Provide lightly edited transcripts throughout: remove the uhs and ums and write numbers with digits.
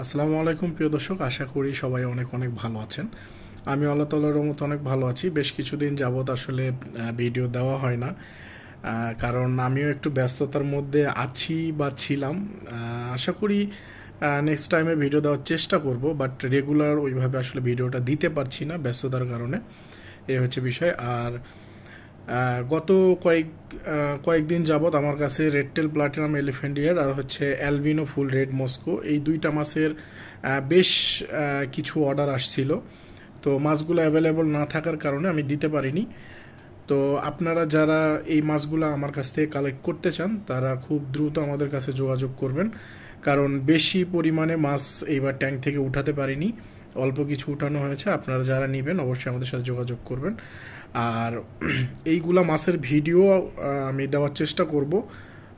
আসসালামু আলাইকুম প্রিয় দর্শক, আশা করি সবাই অনেক অনেক ভালো আছেন। আমি আল্লাহ তাআলার রহমতে অনেক ভালো আছি। বেশ কিছুদিন যাবৎ আসলে ভিডিও দেওয়া হয় না, কারণ আমিও একটু ব্যস্ততার মধ্যে আছি বা ছিলাম। আশা করি নেক্সট টাইমে ভিডিও দেওয়ার চেষ্টা করব, বাট রেগুলার ওইভাবে আসলে ভিডিওটা দিতে পারছি না ব্যস্ততার কারণে। এই হচ্ছে বিষয়। আর গত কয়েকদিন যাবৎ আমার কাছে রেডটেল প্লাটিনাম এলিফ্যান্ট ইয়ার আর হচ্ছে অ্যালবিনো ফুল রেড মস্কো, এই দুইটা মাছের বেশ কিছু অর্ডার আসছিল। তো মাছগুলো অ্যাভেলেবল না থাকার কারণে আমি দিতে পারিনি। তো আপনারা যারা এই মাছগুলো আমার কাছ থেকে কালেক্ট করতে চান তারা খুব দ্রুত আমাদের কাছে যোগাযোগ করবেন, কারণ বেশি পরিমাণে মাছ এইবার ট্যাঙ্ক থেকে উঠাতে পারিনি, অল্প কিছু উঠানো হয়েছে। আপনারা যারা নেবেন অবশ্যই আমাদের সাথে যোগাযোগ করবেন। আর এইগুলা মাছের ভিডিও আমি দেওয়ার চেষ্টা করব,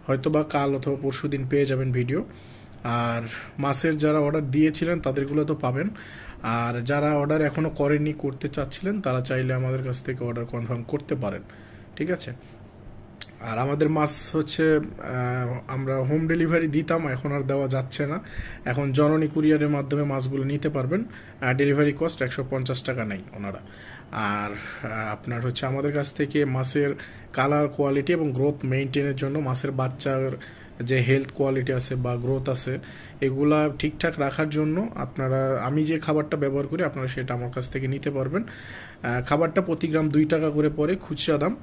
হয়তো বা কাল অথবা পরশু দিন পেয়ে যাবেন ভিডিও। আর মাছের যারা অর্ডার দিয়েছিলেন তাদেরগুলো তো পাবেন, আর যারা অর্ডার এখনও করেননি, করতে চাচ্ছিলেন, তারা চাইলে আমাদের কাছ থেকে অর্ডার কনফার্ম করতে পারেন। ঠিক আছে। আর আমাদের মাছ হচ্ছে আমরা হোম ডেলিভারি দিতাম, এখন আর দেওয়া যাচ্ছে না। এখন জননী কুরিয়ারের মাধ্যমে মাছগুলো নিতে পারবেন। ডেলিভারি কস্ট 150 টাকা নেই ওনারা। আর আপনার হচ্ছে আমাদের কাছ থেকে মাছের কালার, কোয়ালিটি এবং গ্রোথ মেনটেনের জন্য, মাছের বাচ্চার যে হেলথ কোয়ালিটি আছে বা গ্রোথ আছে, এগুলা ঠিকঠাক রাখার জন্য আপনারা, আমি যে খাবারটা ব্যবহার করি আপনারা সেটা আমার কাছ থেকে নিতে পারবেন। খাবারটা প্রতি গ্রাম 2 টাকা করে পড়ে খুচরা দাম।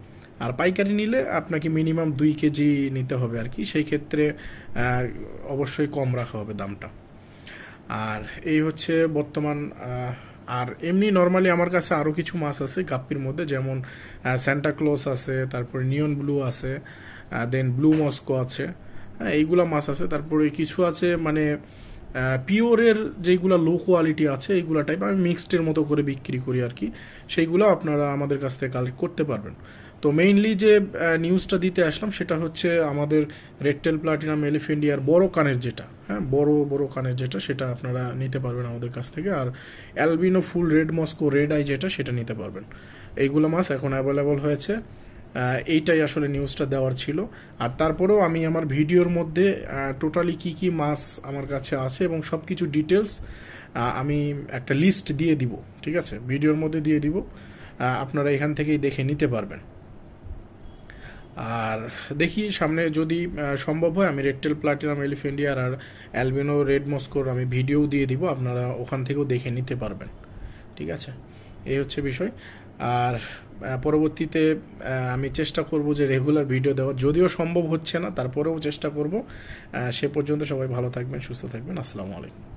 আর পাইকারি নিলে আপনাকে মিনিমাম 2 কেজি নিতে হবে আর কি, সেই ক্ষেত্রে অবশ্যই কম রাখা হবে দামটা। আর এই হচ্ছে বর্তমান। আর এমনি নর্মালি আমার কাছে আরও কিছু মাছ আছে গাপ্পির মধ্যে, যেমন স্যান্টা ক্লজ আছে, তারপরে নিয়ন ব্লু আছে, দেন ব্লু মস্কো আছে। এইগুলা মাছ আছে। তারপরে কিছু আছে মানে পিওরের যেগুলো লো কোয়ালিটি আছে, এইগুলা টাইপ আমি মিক্সডের মতো করে বিক্রি করি আর কি। সেইগুলো আপনারা আমাদের কাছ থেকে কালেক্ট করতে পারবেন। তো মেইনলি যে নিউজটা দিতে আসলাম সেটা হচ্ছে আমাদের রেডটেল প্লাটিনাম এলিফ্যান্ট ইয়ার বড় কানের যেটা, হ্যাঁ, বড় বড় কানের যেটা, সেটা আপনারা নিতে পারবেন আমাদের কাছ থেকে। আর albino full red Moscow red eye যেটা, সেটা নিতে পারবেন। এইগুলো মাছ এখন অ্যাভেলেবল হয়েছে। এইটাই আসলে নিউজটা দেওয়ার ছিল। আর তারপরেও আমি আমার ভিডিওর মধ্যে টোটালি কি কি মাছ আমার কাছে আছে এবং সব কিছু ডিটেলস আমি একটা লিস্ট দিয়ে দিব। ঠিক আছে, ভিডিওর মধ্যে দিয়ে দিব, আপনারা এখান থেকেই দেখে নিতে পারবেন। আর দেখি সামনে যদি সম্ভব হয় আমি রেডটেল প্লাটিনাম এলিফ্যান্ট ইয়ার আর অ্যালবিনো রেড মস্কোর আমি ভিডিও দিয়ে দিব, আপনারা ওখান থেকেও দেখে নিতে পারবেন। ঠিক আছে, এই হচ্ছে বিষয়। আর পরবর্তীতে আমি চেষ্টা করব যে রেগুলার ভিডিও দেওয়ার, যদিও সম্ভব হচ্ছে না তারপরেও চেষ্টা করব। সে পর্যন্ত সবাই ভালো থাকবেন, সুস্থ থাকবেন। আসসালামু আলাইকুম।